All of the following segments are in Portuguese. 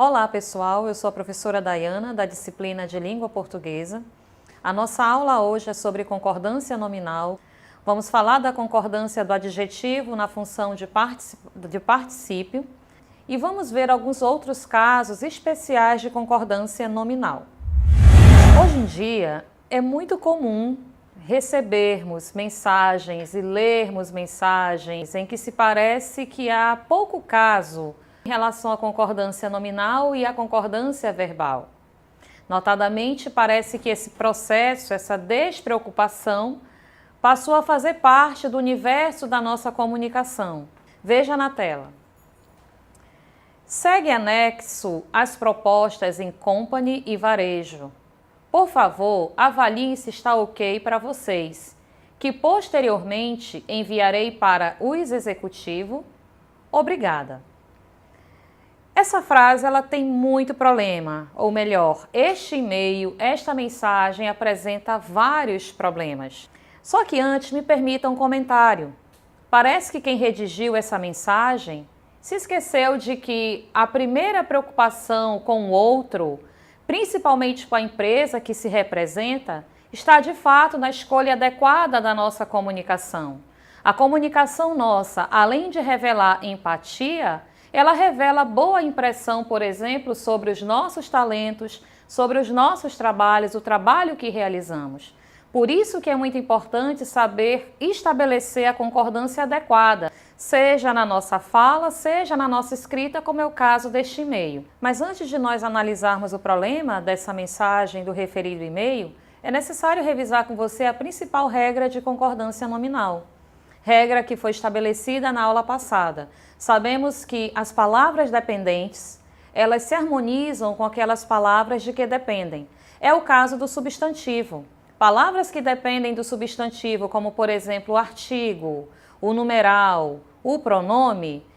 Olá pessoal, eu sou a professora Dayana da disciplina de Língua Portuguesa. A nossa aula hoje é sobre concordância nominal. Vamos falar da concordância do adjetivo na função de particípio e vamos ver alguns outros casos especiais de concordância nominal. Hoje em dia é muito comum recebermos mensagens e lermos mensagens em que se parece que há pouco caso em relação à concordância nominal e à concordância verbal. Notadamente, parece que esse processo, essa despreocupação, passou a fazer parte do universo da nossa comunicação. Veja na tela. Segue anexo as propostas em company e varejo. Por favor, avaliem se está ok para vocês, que posteriormente enviarei para os executivos. Obrigada. Essa frase ela tem muito problema, ou melhor, este e-mail, esta mensagem apresenta vários problemas. Só que antes me permita um comentário. Parece que quem redigiu essa mensagem se esqueceu de que a primeira preocupação com o outro, principalmente com a empresa que se representa, está de fato na escolha adequada da nossa comunicação. A comunicação nossa, além de revelar empatia, ela revela boa impressão, por exemplo, sobre os nossos talentos, sobre os nossos trabalhos, o trabalho que realizamos. Por isso que é muito importante saber estabelecer a concordância adequada, seja na nossa fala, seja na nossa escrita, como é o caso deste e-mail. Mas antes de nós analisarmos o problema dessa mensagem do referido e-mail, é necessário revisar com você a principal regra de concordância nominal. Regra que foi estabelecida na aula passada. Sabemos que as palavras dependentes, elas se harmonizam com aquelas palavras de que dependem. É o caso do substantivo. Palavras que dependem do substantivo, como por exemplo o artigo, o numeral, o pronome,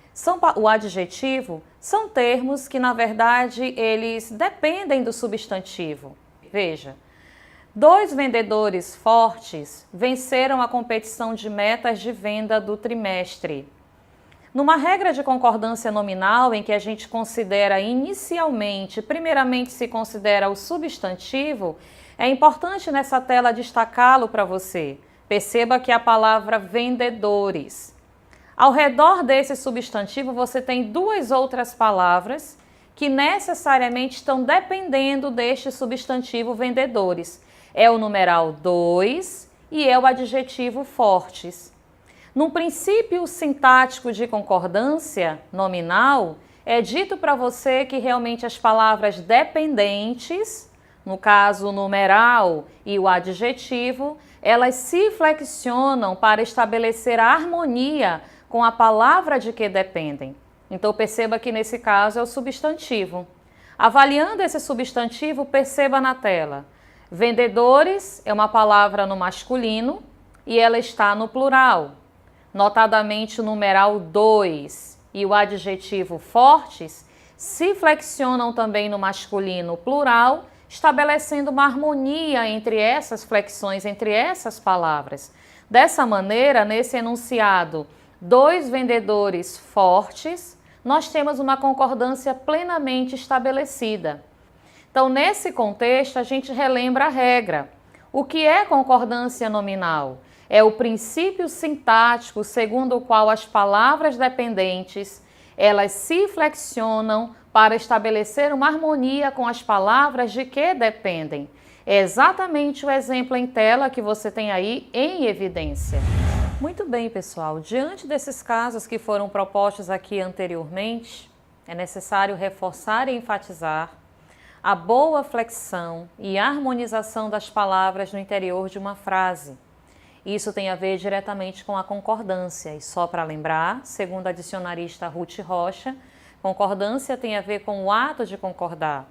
o adjetivo, são termos que na verdade eles dependem do substantivo. Veja. 2 vendedores fortes venceram a competição de metas de venda do trimestre. Numa regra de concordância nominal em que a gente considera inicialmente, primeiramente se considera o substantivo, é importante nessa tela destacá-lo para você. Perceba que a palavra vendedores. Ao redor desse substantivo você tem 2 outras palavras que necessariamente estão dependendo deste substantivo vendedores. É o numeral 2 e é o adjetivo fortes. Num princípio sintático de concordância nominal, é dito para você que realmente as palavras dependentes, no caso o numeral e o adjetivo, elas se flexionam para estabelecer a harmonia com a palavra de que dependem. Então perceba que nesse caso é o substantivo. Avaliando esse substantivo, perceba na tela. Vendedores é uma palavra no masculino e ela está no plural. Notadamente o numeral 2 e o adjetivo fortes se flexionam também no masculino plural, estabelecendo uma harmonia entre essas flexões, entre essas palavras. Dessa maneira, nesse enunciado, 2 vendedores fortes, nós temos uma concordância plenamente estabelecida. Então, nesse contexto, a gente relembra a regra. O que é concordância nominal? É o princípio sintático segundo o qual as palavras dependentes, elas se flexionam para estabelecer uma harmonia com as palavras de que dependem. É exatamente o exemplo em tela que você tem aí em evidência. Muito bem, pessoal. Diante desses casos que foram propostos aqui anteriormente, é necessário reforçar e enfatizar a boa flexão e harmonização das palavras no interior de uma frase. Isso tem a ver diretamente com a concordância. E só para lembrar, segundo a dicionarista Ruth Rocha, concordância tem a ver com o ato de concordar.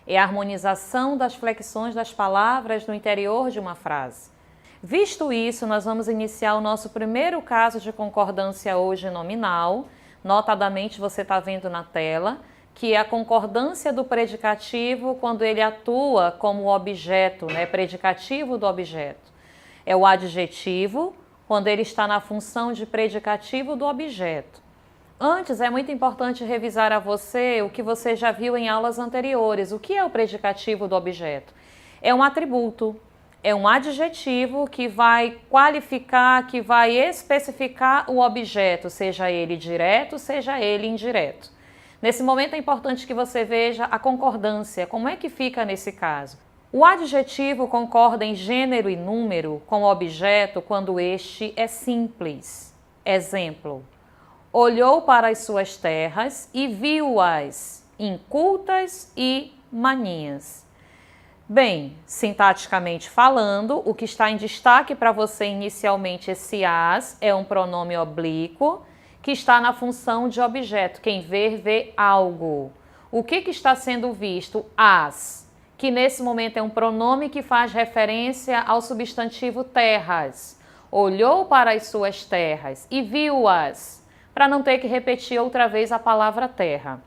É a harmonização das flexões das palavras no interior de uma frase. Visto isso, nós vamos iniciar o nosso primeiro caso de concordância hoje nominal. Notadamente, você está vendo na tela, que é a concordância do predicativo quando ele atua como objeto, predicativo do objeto. É o adjetivo quando ele está na função de predicativo do objeto. Antes, é muito importante revisar a você o que você já viu em aulas anteriores. O que é o predicativo do objeto? É um atributo, é um adjetivo que vai qualificar, que vai especificar o objeto, seja ele direto, seja ele indireto. Nesse momento é importante que você veja a concordância, como é que fica nesse caso. O adjetivo concorda em gênero e número com o objeto quando este é simples. Exemplo: olhou para as suas terras e viu-as incultas e maninhas. Bem, sintaticamente falando, o que está em destaque para você inicialmente, esse as, é um pronome oblíquo que está na função de objeto. Quem ver, vê algo. O que está sendo visto? As, que nesse momento é um pronome que faz referência ao substantivo terras. Olhou para as suas terras e viu-as, para não ter que repetir outra vez a palavra terra.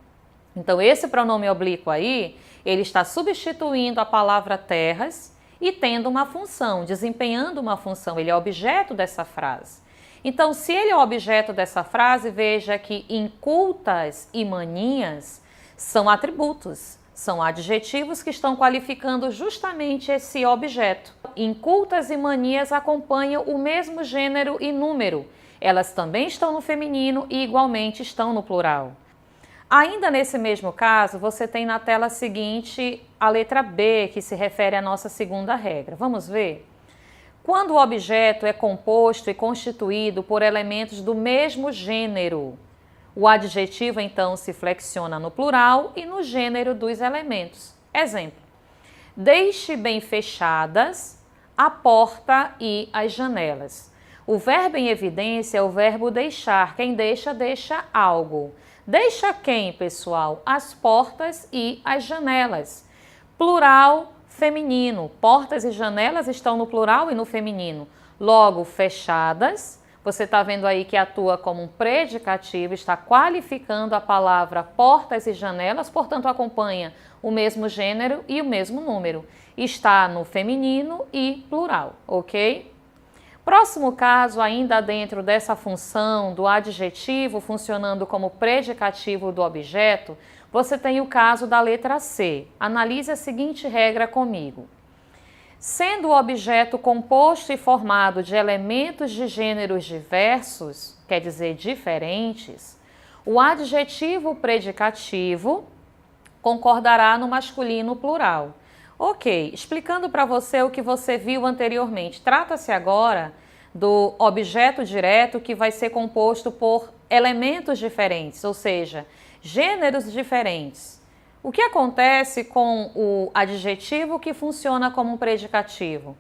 Então, esse pronome oblíquo aí, ele está substituindo a palavra terras e tendo uma função, desempenhando uma função. Ele é objeto dessa frase. Então, se ele é objeto dessa frase, veja que incultas e maninhas são atributos, são adjetivos que estão qualificando justamente esse objeto. Incultas e manias acompanham o mesmo gênero e número. Elas também estão no feminino e igualmente estão no plural. Ainda nesse mesmo caso, você tem na tela seguinte a letra B, que se refere à nossa segunda regra. Vamos ver? Quando o objeto é composto e constituído por elementos do mesmo gênero, o adjetivo então se flexiona no plural e no gênero dos elementos. Exemplo: deixe bem fechadas a porta e as janelas. O verbo em evidência é o verbo deixar. Quem deixa, deixa algo. Deixa quem, pessoal? As portas e as janelas. Plural feminino. Portas e janelas estão no plural e no feminino. Logo, fechadas. Você está vendo aí que atua como um predicativo, está qualificando a palavra portas e janelas, portanto acompanha o mesmo gênero e o mesmo número. Está no feminino e plural, ok? Próximo caso, ainda dentro dessa função do adjetivo funcionando como predicativo do objeto, você tem o caso da letra C. Analise a seguinte regra comigo. Sendo o objeto composto e formado de elementos de gêneros diversos, quer dizer, diferentes, o adjetivo predicativo concordará no masculino plural. Ok, explicando para você o que você viu anteriormente. Trata-se agora do objeto direto que vai ser composto por elementos diferentes, ou seja, gêneros diferentes. O que acontece com o adjetivo que funciona como um predicativo?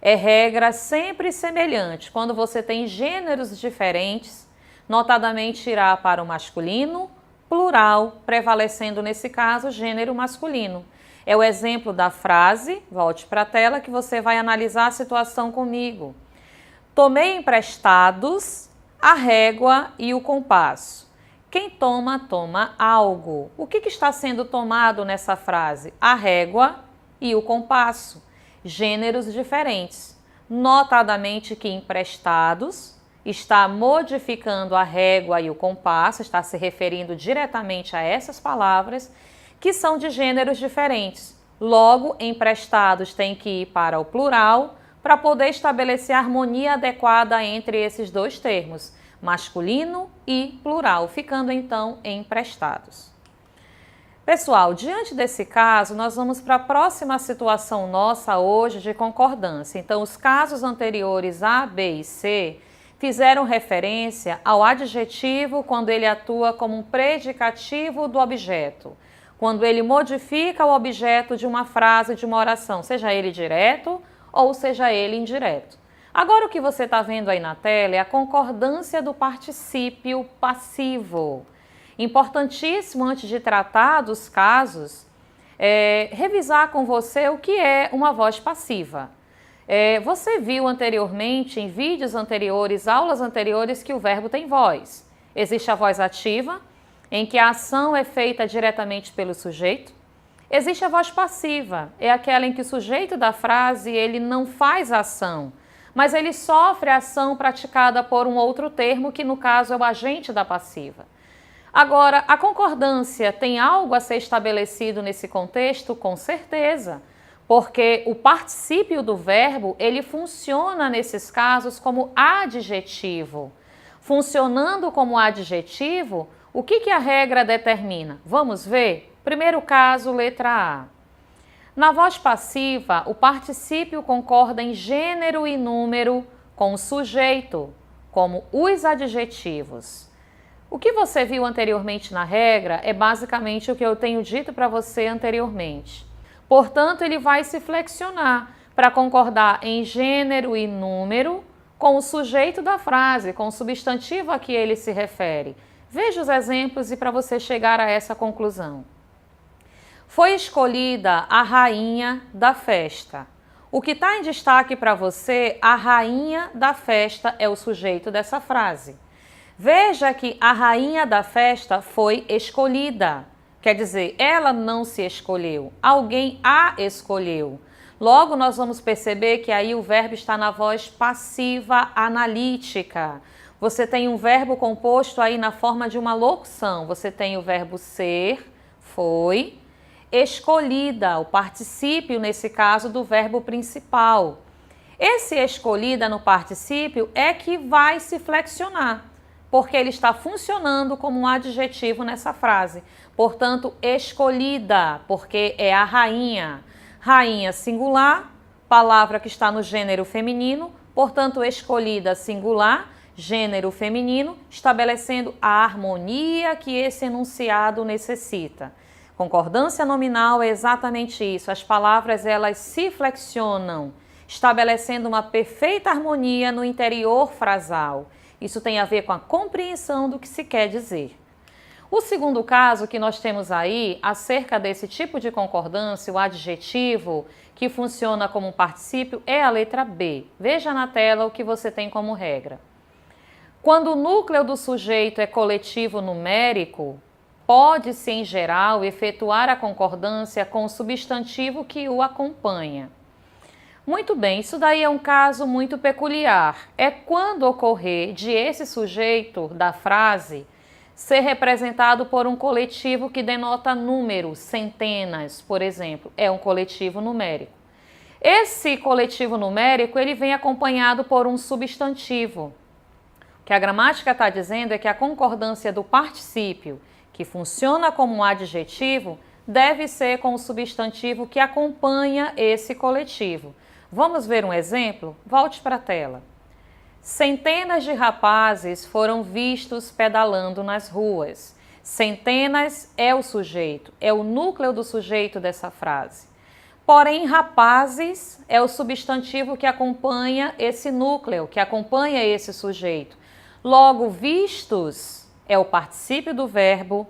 É regra sempre semelhante. Quando você tem gêneros diferentes, notadamente irá para o masculino plural, prevalecendo nesse caso o gênero masculino. É o exemplo da frase, volte para a tela que você vai analisar a situação comigo. Tomei emprestados a régua e o compasso. Quem toma, toma algo. O que está sendo tomado nessa frase? A régua e o compasso. Gêneros diferentes. Notadamente que emprestados está modificando a régua e o compasso, está se referindo diretamente a essas palavras, que são de gêneros diferentes. Logo, emprestados tem que ir para o plural para poder estabelecer a harmonia adequada entre esses dois termos, masculino e plural, ficando então emprestados. Pessoal, diante desse caso, nós vamos para a próxima situação nossa hoje de concordância. Então, os casos anteriores A, B e C fizeram referência ao adjetivo quando ele atua como um predicativo do objeto, quando ele modifica o objeto de uma frase, de uma oração, seja ele direto ou seja ele indireto. Agora o que você está vendo aí na tela é a concordância do particípio passivo. Importantíssimo, antes de tratar dos casos, revisar com você o que é uma voz passiva. Você viu anteriormente, em vídeos anteriores, aulas anteriores, que o verbo tem voz. Existe a voz ativa, em que a ação é feita diretamente pelo sujeito. Existe a voz passiva, é aquela em que o sujeito da frase ele não faz a ação, mas ele sofre a ação praticada por um outro termo, que no caso é o agente da passiva. Agora, a concordância tem algo a ser estabelecido nesse contexto? Com certeza, porque o particípio do verbo, ele funciona nesses casos como adjetivo. Funcionando como adjetivo, o que a regra determina? Vamos ver? Primeiro caso, letra A. Na voz passiva, o particípio concorda em gênero e número com o sujeito, como os adjetivos. O que você viu anteriormente na regra é basicamente o que eu tenho dito para você anteriormente. Portanto, ele vai se flexionar para concordar em gênero e número com o sujeito da frase, com o substantivo a que ele se refere. Veja os exemplos e para você chegar a essa conclusão. Foi escolhida a rainha da festa. O que está em destaque para você, a rainha da festa é o sujeito dessa frase. Veja que a rainha da festa foi escolhida. Quer dizer, ela não se escolheu, alguém a escolheu. Logo, nós vamos perceber que aí o verbo está na voz passiva analítica. Você tem um verbo composto aí na forma de uma locução. Você tem o verbo ser, foi, escolhida, o particípio, nesse caso, do verbo principal. Esse escolhida no particípio é que vai se flexionar, porque ele está funcionando como um adjetivo nessa frase. Portanto, escolhida, porque é a rainha. Rainha singular, palavra que está no gênero feminino, portanto, escolhida singular, gênero feminino, estabelecendo a harmonia que esse enunciado necessita. Concordância nominal é exatamente isso. As palavras, elas se flexionam, estabelecendo uma perfeita harmonia no interior frasal. Isso tem a ver com a compreensão do que se quer dizer. O segundo caso que nós temos aí, acerca desse tipo de concordância, o adjetivo, que funciona como um particípio, é a letra B. Veja na tela o que você tem como regra. Quando o núcleo do sujeito é coletivo numérico, pode-se, em geral, efetuar a concordância com o substantivo que o acompanha. Muito bem, isso daí é um caso muito peculiar. É quando ocorrer de esse sujeito da frase ser representado por um coletivo que denota números, centenas, por exemplo, é um coletivo numérico. Esse coletivo numérico, ele vem acompanhado por um substantivo. O que a gramática está dizendo é que a concordância do particípio, que funciona como um adjetivo, deve ser com o substantivo que acompanha esse coletivo. Vamos ver um exemplo? Volte para a tela. Centenas de rapazes foram vistos pedalando nas ruas. Centenas é o sujeito, é o núcleo do sujeito dessa frase. Porém, rapazes é o substantivo que acompanha esse núcleo, que acompanha esse sujeito. Logo, vistos é o particípio do verbo,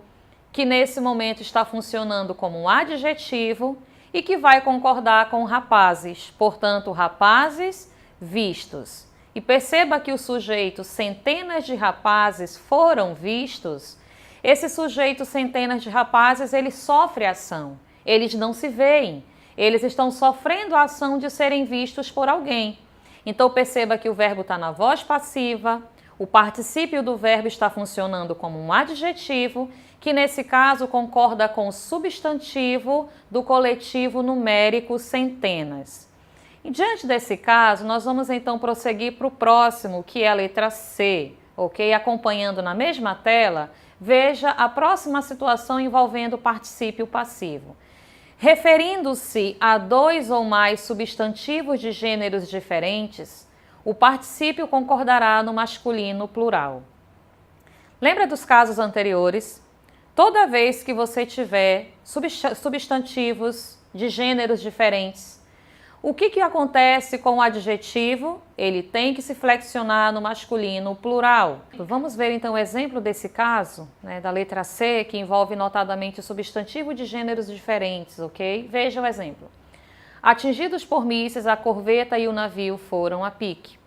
que nesse momento está funcionando como um adjetivo e que vai concordar com rapazes. Portanto, rapazes vistos. E perceba que o sujeito centenas de rapazes foram vistos. Esse sujeito centenas de rapazes, ele sofre ação. Eles não se veem. Eles estão sofrendo a ação de serem vistos por alguém. Então perceba que o verbo está na voz passiva, o particípio do verbo está funcionando como um adjetivo, que nesse caso concorda com o substantivo do coletivo numérico centenas. E diante desse caso, nós vamos então prosseguir para o próximo, que é a letra C, ok? Acompanhando na mesma tela, veja a próxima situação envolvendo o particípio passivo. Referindo-se a dois ou mais substantivos de gêneros diferentes, o particípio concordará no masculino plural. Lembra dos casos anteriores? Toda vez que você tiver substantivos de gêneros diferentes, o que acontece com o adjetivo? Ele tem que se flexionar no masculino plural. Vamos ver então o exemplo desse caso, da letra C, que envolve notadamente o substantivo de gêneros diferentes, ok? Veja o exemplo. Atingidos por mísseis, a corveta e o navio foram a pique.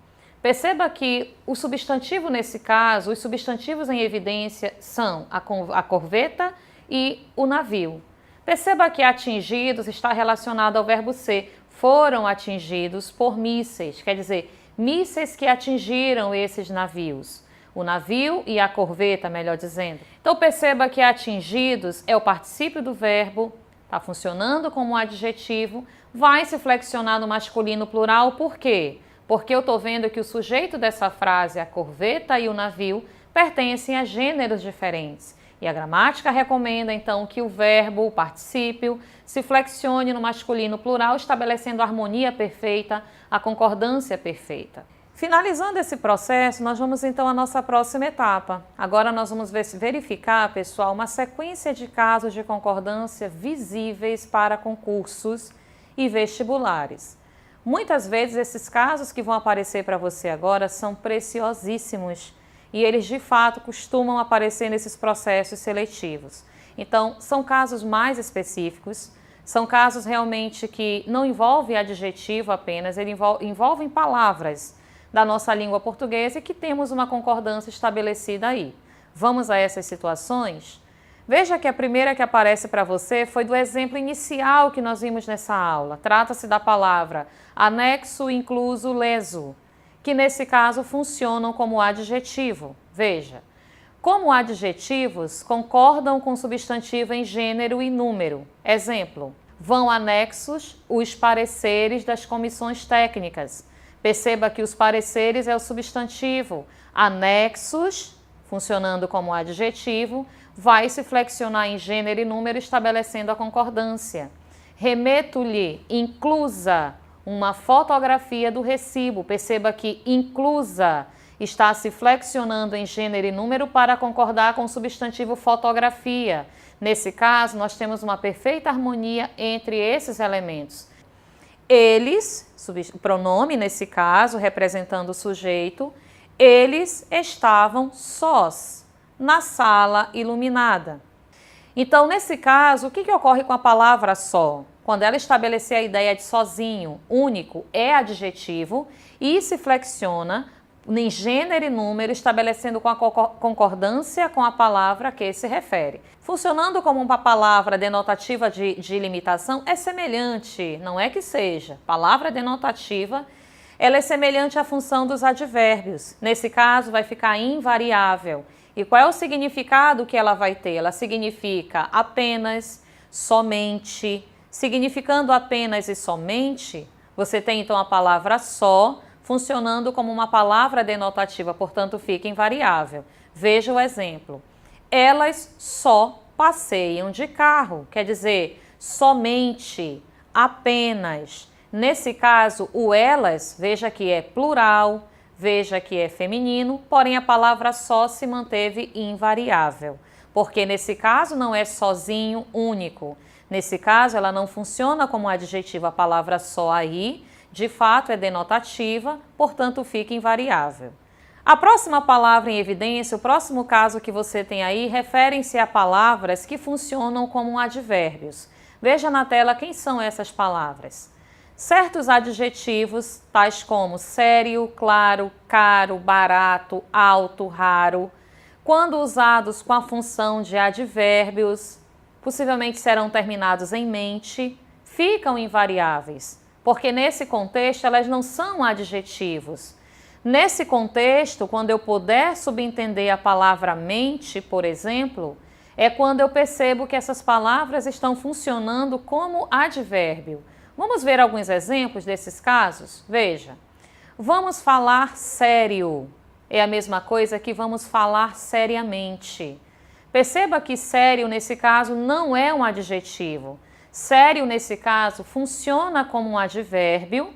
Perceba que o substantivo nesse caso, os substantivos em evidência são a corveta e o navio. Perceba que atingidos está relacionado ao verbo ser. Foram atingidos por mísseis, quer dizer, mísseis que atingiram esses navios. o navio e a corveta, melhor dizendo. Então perceba que atingidos é o particípio do verbo, está funcionando como adjetivo, vai se flexionar no masculino plural, por quê? Porque eu estou vendo que o sujeito dessa frase, a corveta e o navio, pertencem a gêneros diferentes. E a gramática recomenda, então, que o verbo, o particípio, se flexione no masculino plural, estabelecendo a harmonia perfeita, a concordância perfeita. Finalizando esse processo, nós vamos então à nossa próxima etapa. Agora nós vamos verificar, pessoal, uma sequência de casos de concordância visíveis para concursos e vestibulares. Muitas vezes esses casos que vão aparecer para você agora são preciosíssimos e eles de fato costumam aparecer nesses processos seletivos. Então, são casos mais específicos, são casos realmente que não envolvem adjetivo apenas, eles envolvem palavras da nossa língua portuguesa e que temos uma concordância estabelecida aí. Vamos a essas situações? Veja que a primeira que aparece para você foi do exemplo inicial que nós vimos nessa aula. Trata-se da palavra anexo, incluso, leso, que nesse caso funcionam como adjetivo. Veja, como adjetivos concordam com substantivo em gênero e número. Exemplo, vão anexos os pareceres das comissões técnicas. Perceba que os pareceres é o substantivo, anexos, funcionando como adjetivo, vai se flexionar em gênero e número, estabelecendo a concordância. Remeto-lhe, inclusa, uma fotografia do recibo. Perceba que inclusa está se flexionando em gênero e número para concordar com o substantivo fotografia. Nesse caso, nós temos uma perfeita harmonia entre esses elementos. Eles, o pronome nesse caso, representando o sujeito, eles estavam sós na sala iluminada. Então, nesse caso, o que ocorre com a palavra só? Quando ela estabelecer a ideia de sozinho, único, é adjetivo e se flexiona em gênero e número, estabelecendo com a concordância com a palavra a que se refere. Funcionando como uma palavra denotativa de limitação, é semelhante, não é que seja. Palavra denotativa, ela é semelhante à função dos advérbios. Nesse caso, vai ficar invariável. E qual é o significado que ela vai ter? Ela significa apenas, somente. Significando apenas e somente, você tem então a palavra só, funcionando como uma palavra denotativa, portanto fica invariável. Veja o exemplo. Elas só passeiam de carro, quer dizer, somente, apenas. Nesse caso, o elas, veja que é plural, veja que é feminino, porém a palavra só se manteve invariável, porque nesse caso não é sozinho, único. Nesse caso, ela não funciona como adjetivo, a palavra só aí, de fato é denotativa, portanto fica invariável. A próxima palavra em evidência, o próximo caso que você tem aí, referem-se a palavras que funcionam como advérbios. Veja na tela quem são essas palavras. Certos adjetivos, tais como sério, claro, caro, barato, alto, raro, quando usados com a função de advérbios, possivelmente serão terminados em mente, ficam invariáveis, porque nesse contexto elas não são adjetivos. Nesse contexto, quando eu puder subentender a palavra mente, por exemplo, é quando eu percebo que essas palavras estão funcionando como advérbio. Vamos ver alguns exemplos desses casos? Veja, vamos falar sério. É a mesma coisa que vamos falar seriamente. Perceba que sério, nesse caso, não é um adjetivo. Sério, nesse caso, funciona como um advérbio.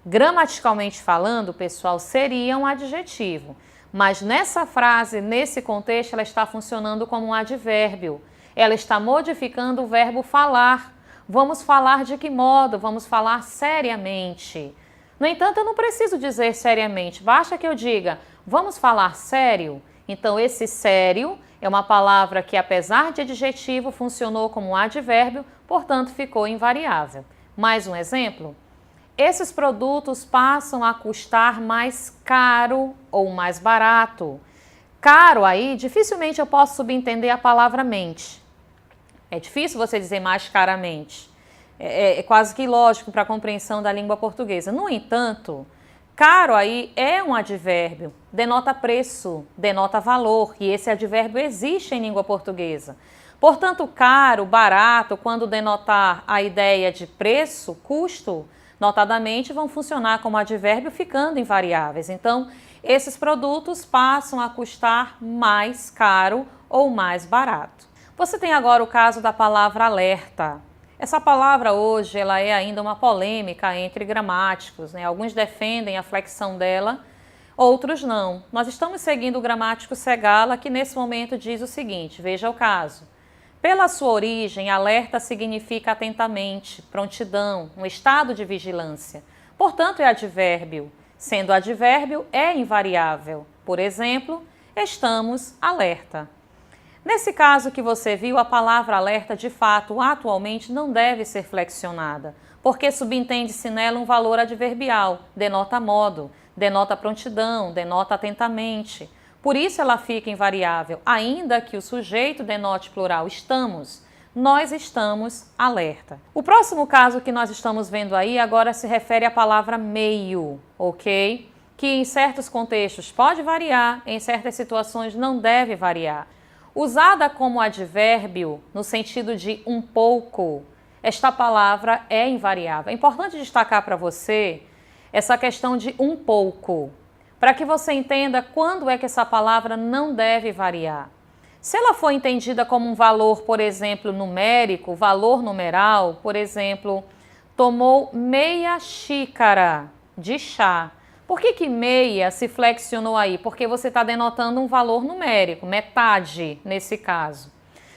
Gramaticalmente falando, pessoal, seria um adjetivo. Mas nessa frase, nesse contexto, ela está funcionando como um advérbio. Ela está modificando o verbo falar. Vamos falar de que modo? Vamos falar seriamente. No entanto, eu não preciso dizer seriamente. Basta que eu diga, vamos falar sério? Então, esse sério é uma palavra que, apesar de adjetivo, funcionou como um advérbio, portanto, ficou invariável. Mais um exemplo? Esses produtos passam a custar mais caro ou mais barato. Caro aí, dificilmente eu posso subentender a palavra mente. É difícil você dizer mais caramente. É quase que ilógico para a compreensão da língua portuguesa. No entanto, Caro aí é um advérbio, denota preço, denota valor, e esse advérbio existe em língua portuguesa. Portanto, caro, barato, quando denotar a ideia de preço, custo, notadamente vão funcionar como advérbio ficando invariáveis. Então, esses produtos passam a custar mais caro ou mais barato. Você tem agora o caso da palavra alerta. Essa palavra hoje ela é ainda uma polêmica entre gramáticos, né? Alguns defendem a flexão dela, outros não. Nós estamos seguindo o gramático Segala, que nesse momento diz o seguinte, veja o caso. Pela sua origem, alerta significa atentamente, prontidão, um estado de vigilância. Portanto, é advérbio. Sendo advérbio, é invariável. Por exemplo, estamos alerta. Nesse caso que você viu, a palavra alerta, de fato, atualmente não deve ser flexionada, porque subentende-se nela um valor adverbial, denota modo, denota prontidão, denota atentamente. Por isso ela fica invariável, ainda que o sujeito denote plural estamos. Nós estamos alerta. O próximo caso que nós estamos vendo aí agora se refere à palavra meio, ok? Que em certos contextos pode variar, em certas situações não deve variar. Usada como advérbio no sentido de um pouco, esta palavra é invariável. É importante destacar para você essa questão de um pouco, para que você entenda quando é que essa palavra não deve variar. Se ela for entendida como um valor, por exemplo, numérico, valor numeral, por exemplo, tomou meia xícara de chá. Por que meia se flexionou aí? Porque você está denotando um valor numérico, metade nesse caso.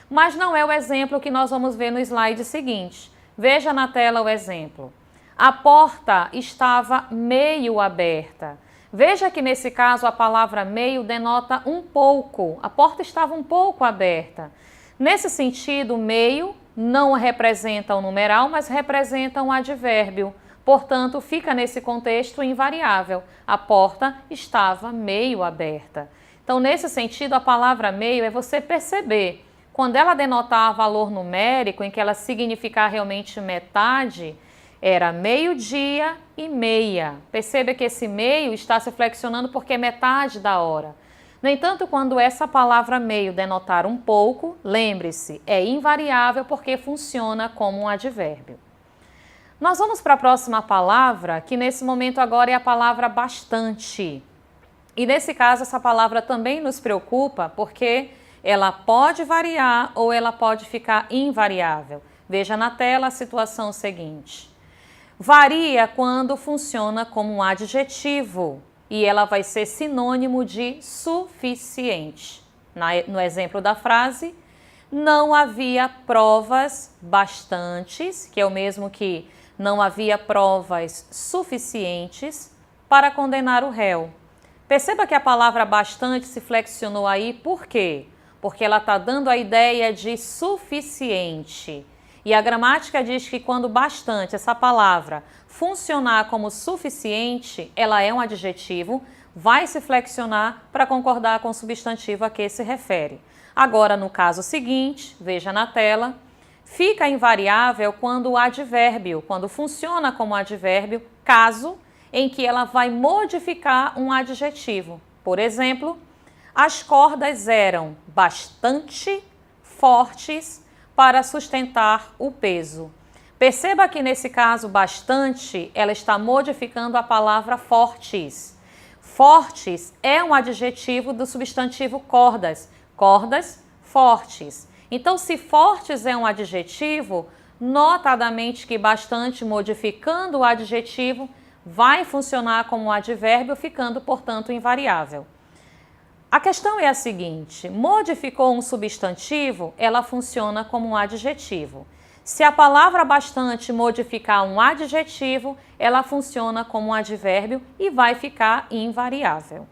Mas não é o exemplo que nós vamos ver no slide seguinte. Veja na tela o exemplo. A porta estava meio aberta. Veja que nesse caso a palavra meio denota um pouco. A porta estava um pouco aberta. Nesse sentido, meio não representa um numeral, mas representa um advérbio. Portanto, fica nesse contexto invariável. A porta estava meio aberta. Então, nesse sentido, a palavra meio é você perceber. Quando ela denotar valor numérico, em que ela significar realmente metade, era meio-dia e meia. Perceba que esse meio está se flexionando porque é metade da hora. No entanto, quando essa palavra meio denotar um pouco, lembre-se, é invariável porque funciona como um advérbio. Nós vamos para a próxima palavra, que nesse momento agora é a palavra bastante. E nesse caso, essa palavra também nos preocupa porque ela pode variar ou ela pode ficar invariável. Veja na tela a situação seguinte. Varia quando funciona como um adjetivo e ela vai ser sinônimo de suficiente. No exemplo da frase, não havia provas bastantes, que é o mesmo que não havia provas suficientes para condenar o réu. Perceba que a palavra bastante se flexionou aí, por quê? Porque ela está dando a ideia de suficiente. E a gramática diz que quando bastante, essa palavra, funcionar como suficiente, ela é um adjetivo, vai se flexionar para concordar com o substantivo a que se refere. Agora, no caso seguinte, veja na tela, fica invariável quando o advérbio, quando funciona como advérbio, caso em que ela vai modificar um adjetivo. Por exemplo, as cordas eram bastante fortes para sustentar o peso. Perceba que nesse caso bastante, ela está modificando a palavra fortes. Fortes é um adjetivo do substantivo cordas. Cordas fortes. Então, se fortes é um adjetivo, notadamente que bastante modificando o adjetivo vai funcionar como um advérbio, ficando, portanto, invariável. A questão é a seguinte, modificou um substantivo, ela funciona como um adjetivo. Se a palavra bastante modificar um adjetivo, ela funciona como um advérbio e vai ficar invariável.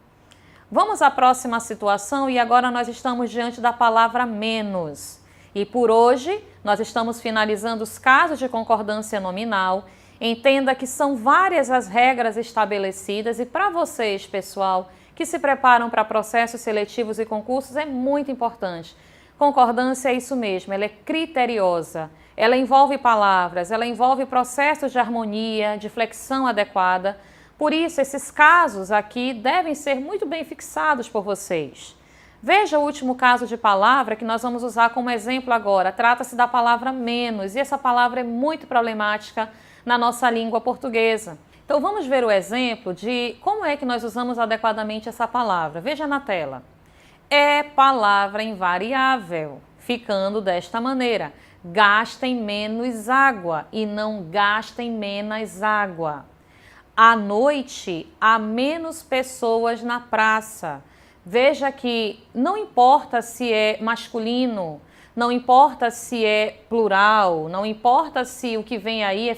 Vamos à próxima situação e agora nós estamos diante da palavra menos. E por hoje, nós estamos finalizando os casos de concordância nominal. Entenda que são várias as regras estabelecidas e para vocês, pessoal, que se preparam para processos seletivos e concursos, é muito importante. Concordância é isso mesmo, ela é criteriosa, ela envolve palavras, ela envolve processos de harmonia, de flexão adequada, Por isso, esses casos aqui devem ser muito bem fixados por vocês. Veja o último caso de palavra que nós vamos usar como exemplo agora. Trata-se da palavra menos, e essa palavra é muito problemática na nossa língua portuguesa. Então vamos ver o exemplo de como é que nós usamos adequadamente essa palavra. Veja na tela. É palavra invariável, ficando desta maneira. Gastem menos água e não gastem menos água. À noite, há menos pessoas na praça. Veja que não importa se é masculino, não importa se é plural, não importa se o que vem aí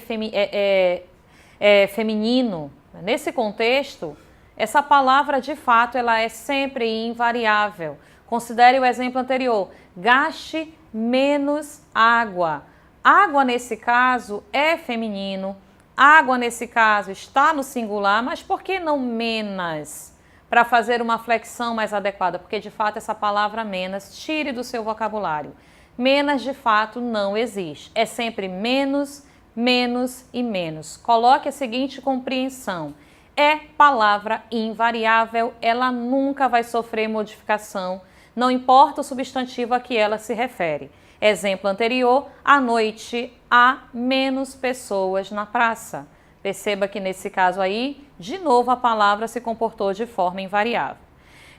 é feminino. Nesse contexto, essa palavra de fato ela é sempre invariável. Considere o exemplo anterior. Gaste menos água. Água nesse caso é feminino. Água, nesse caso, está no singular, mas por que não menos? Para fazer uma flexão mais adequada, porque de fato essa palavra menos, tire do seu vocabulário. Menos de fato não existe. É sempre menos, menos e menos. Coloque a seguinte compreensão. É palavra invariável, ela nunca vai sofrer modificação, não importa o substantivo a que ela se refere. Exemplo anterior, à noite há menos pessoas na praça. Perceba que nesse caso aí, de novo a palavra se comportou de forma invariável.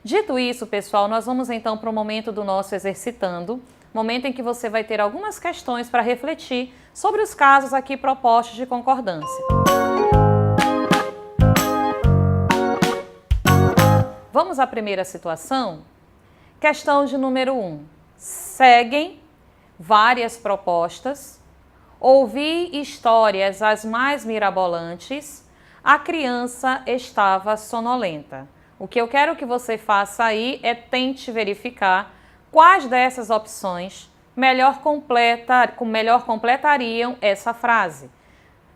Dito isso, pessoal, nós vamos então para o momento do nosso exercitando, momento em que você vai ter algumas questões para refletir sobre os casos aqui propostos de concordância. Vamos à primeira situação? Questão de número 1. Seguem várias propostas, ouvi histórias as mais mirabolantes, a criança estava sonolenta. O que eu quero que você faça aí é tente verificar quais dessas opções melhor completariam essa frase.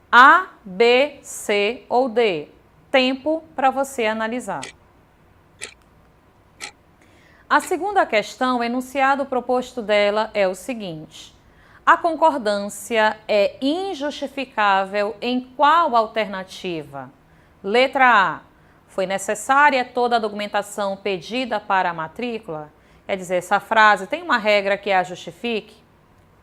A, B, C ou D. Tempo para você analisar. A segunda questão, o enunciado proposto dela é o seguinte. A concordância é injustificável em qual alternativa? Letra A. Foi necessária toda a documentação pedida para a matrícula? Quer dizer, essa frase tem uma regra que a justifique?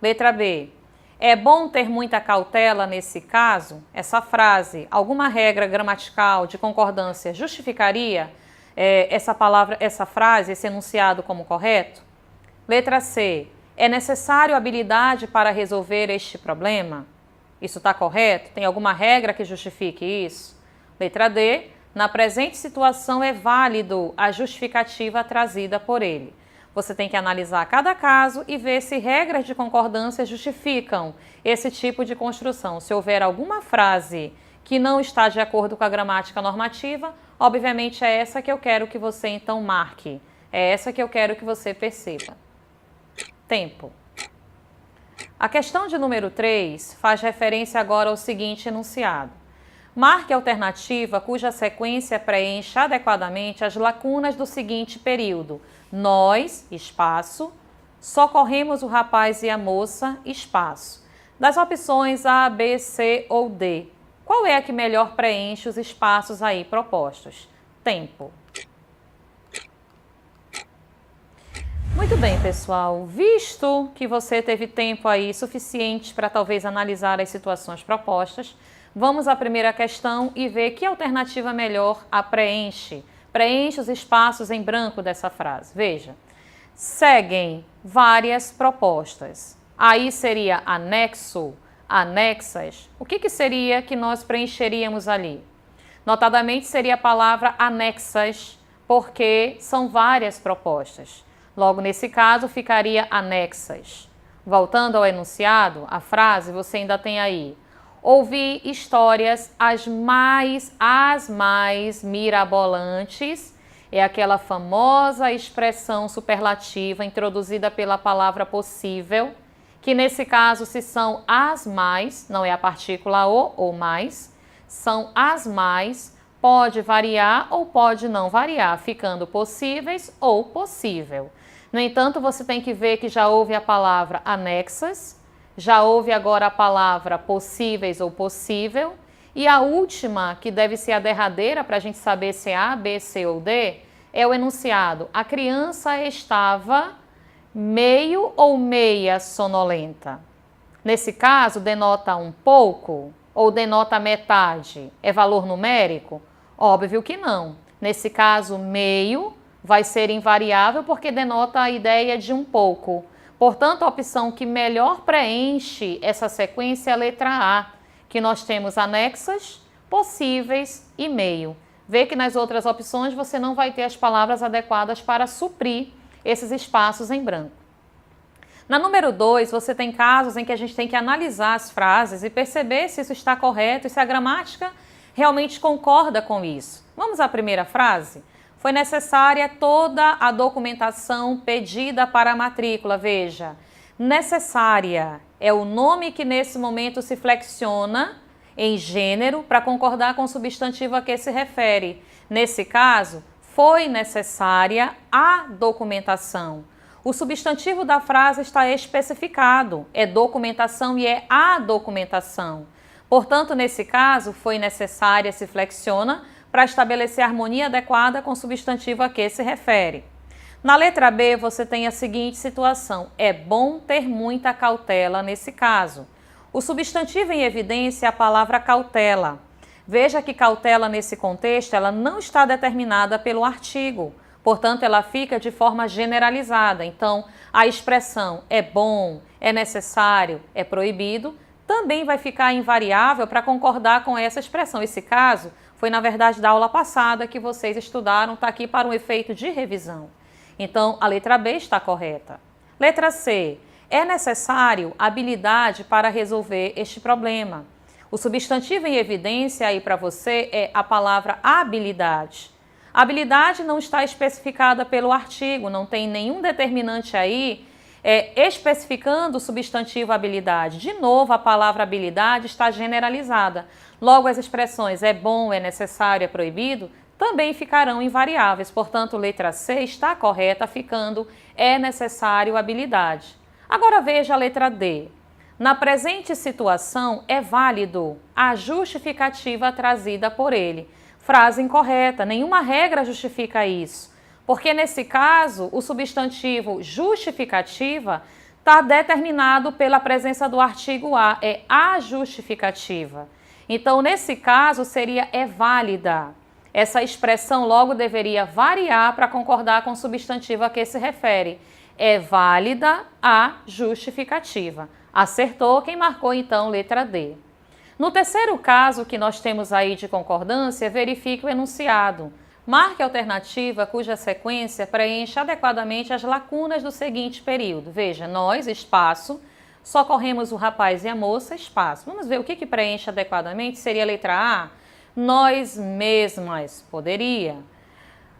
Letra B. É bom ter muita cautela nesse caso? Essa frase, alguma regra gramatical de concordância justificaria essa frase, esse enunciado como correto? Letra C. É necessário habilidade para resolver este problema? Isso está correto? Tem alguma regra que justifique isso? Letra D. Na presente situação é válido a justificativa trazida por ele. Você tem que analisar cada caso e ver se regras de concordância justificam esse tipo de construção. Se houver alguma frase que não está de acordo com a gramática normativa, obviamente é essa que eu quero que você então marque. É essa que eu quero que você perceba. Tempo. A questão de número 3 faz referência agora ao seguinte enunciado. Marque a alternativa cuja sequência preenche adequadamente as lacunas do seguinte período. Nós, espaço, socorremos o rapaz e a moça, espaço. Das opções A, B, C ou D, qual é a que melhor preenche os espaços aí propostos? Tempo. Muito bem, pessoal. Visto que você teve tempo aí suficiente para talvez analisar as situações propostas, vamos à primeira questão e ver que alternativa melhor a preenche. Preenche os espaços em branco dessa frase. Veja, seguem várias propostas. Aí seria anexo, anexas. O que seria que nós preencheríamos ali? Notadamente seria a palavra anexas, porque são várias propostas. Logo, nesse caso, ficaria anexas. Voltando ao enunciado, a frase, você ainda tem aí. Ouvi histórias as mais mirabolantes. É aquela famosa expressão superlativa introduzida pela palavra possível, que nesse caso, se são as mais, não é a partícula o ou mais, são as mais, pode variar ou pode não variar, ficando possíveis ou possível. No entanto, você tem que ver que já houve a palavra anexas, já houve agora a palavra possíveis ou possível, E a última, que deve ser a derradeira para a gente saber se é A, B, C ou D, é o enunciado: a criança estava meio ou meia sonolenta. Nesse caso, denota um pouco ou denota metade? É valor numérico? Óbvio que não. Nesse caso, meio vai ser invariável porque denota a ideia de um pouco. Portanto, a opção que melhor preenche essa sequência é a letra A, que nós temos anexas, possíveis e meio. Vê que nas outras opções você não vai ter as palavras adequadas para suprir esses espaços em branco. Na número 2, você tem casos em que a gente tem que analisar as frases e perceber se isso está correto e se a gramática realmente concorda com isso. Vamos à primeira frase? Foi necessária toda a documentação pedida para a matrícula. Veja, necessária é o nome que nesse momento se flexiona em gênero para concordar com o substantivo a que se refere. Nesse caso, foi necessária a documentação. O substantivo da frase está especificado, é documentação e é a documentação. Portanto, nesse caso, foi necessária se flexiona para estabelecer a harmonia adequada com o substantivo a que se refere. Na letra B, você tem a seguinte situação: é bom ter muita cautela nesse caso. O substantivo em evidência é a palavra cautela. Veja que cautela nesse contexto, ela não está determinada pelo artigo. Portanto, ela fica de forma generalizada. Então, a expressão é bom, é necessário, é proibido, também vai ficar invariável para concordar com essa expressão. Esse caso foi, na verdade, da aula passada que vocês estudaram, está aqui para um efeito de revisão. Então, a letra B está correta. Letra C. É necessário habilidade para resolver este problema. O substantivo em evidência aí para você é a palavra habilidade. A habilidade não está especificada pelo artigo, não tem nenhum determinante aí especificando o substantivo habilidade. De novo, a palavra habilidade está generalizada. Logo, as expressões é bom, é necessário, é proibido também ficarão invariáveis. Portanto, letra C está correta, ficando é necessário habilidade. Agora veja a letra D. Na presente situação, é válido a justificativa trazida por ele. Frase incorreta, nenhuma regra justifica isso, porque nesse caso o substantivo justificativa está determinado pela presença do artigo a, é a justificativa. Então, nesse caso, seria é válida. Essa expressão logo deveria variar para concordar com o substantivo a que se refere. É válida a justificativa. Acertou quem marcou então letra D. No terceiro caso que nós temos aí de concordância, verifique o enunciado. Marque a alternativa cuja sequência preenche adequadamente as lacunas do seguinte período. Veja, nós, espaço, socorremos o rapaz e a moça, espaço. Vamos ver o que preenche adequadamente. Seria a letra A? Nós mesmas, poderia.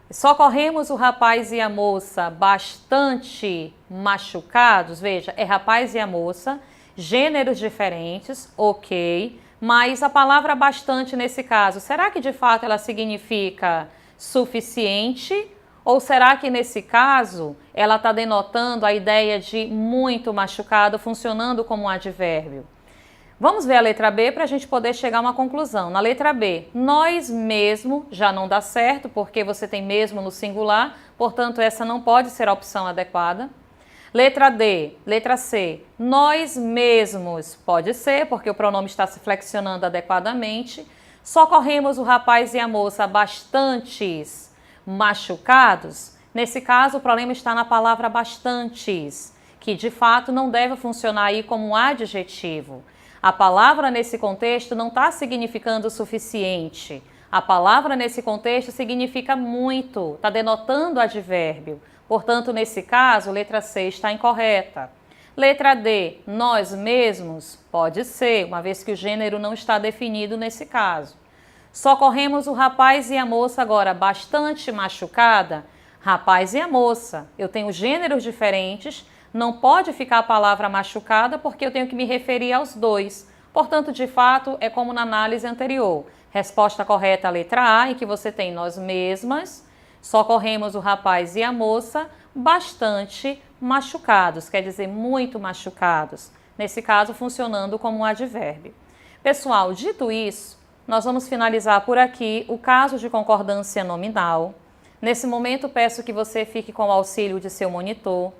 Socorremos o rapaz e a moça bastante machucados. Veja, é rapaz e a moça, gêneros diferentes, ok. Mas a palavra bastante nesse caso, será que de fato ela significa suficiente? Ou será que nesse caso ela está denotando a ideia de muito machucado, funcionando como um advérbio? Vamos ver a letra B para a gente poder chegar a uma conclusão. Na letra B, nós mesmo já não dá certo, porque você tem mesmo no singular, portanto essa não pode ser a opção adequada. Letra D, letra C, nós mesmos, pode ser, porque o pronome está se flexionando adequadamente. Socorremos o rapaz e a moça bastantes machucados. Nesse caso, o problema está na palavra bastantes, que de fato não deve funcionar aí como um adjetivo. A palavra nesse contexto não está significando suficiente. A palavra nesse contexto significa muito, está denotando advérbio. Portanto, nesse caso, letra C está incorreta. Letra D, nós mesmos, pode ser, uma vez que o gênero não está definido nesse caso. Socorremos o rapaz e a moça agora bastante machucada. Rapaz e a moça, eu tenho gêneros diferentes, não pode ficar a palavra machucada porque eu tenho que me referir aos dois. Portanto, de fato, é como na análise anterior. Resposta correta a letra A, em que você tem nós mesmas, socorremos o rapaz e a moça bastante machucados, quer dizer, muito machucados. Nesse caso, funcionando como um advérbio. Pessoal, dito isso, nós vamos finalizar por aqui o caso de concordância nominal. Nesse momento, peço que você fique com o auxílio de seu monitor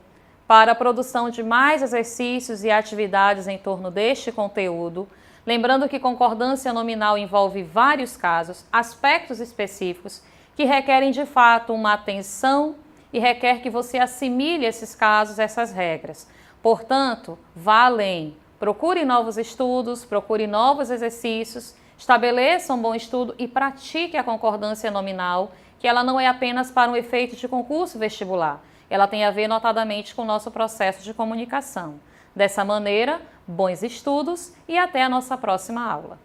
para a produção de mais exercícios e atividades em torno deste conteúdo. Lembrando que concordância nominal envolve vários casos, aspectos específicos que requerem de fato uma atenção e requer que você assimile esses casos, essas regras. Portanto, vá além. Procure novos estudos, procure novos exercícios, estabeleça um bom estudo e pratique a concordância nominal, que ela não é apenas para um efeito de concurso vestibular. Ela tem a ver notadamente com o nosso processo de comunicação. Dessa maneira, bons estudos e até a nossa próxima aula.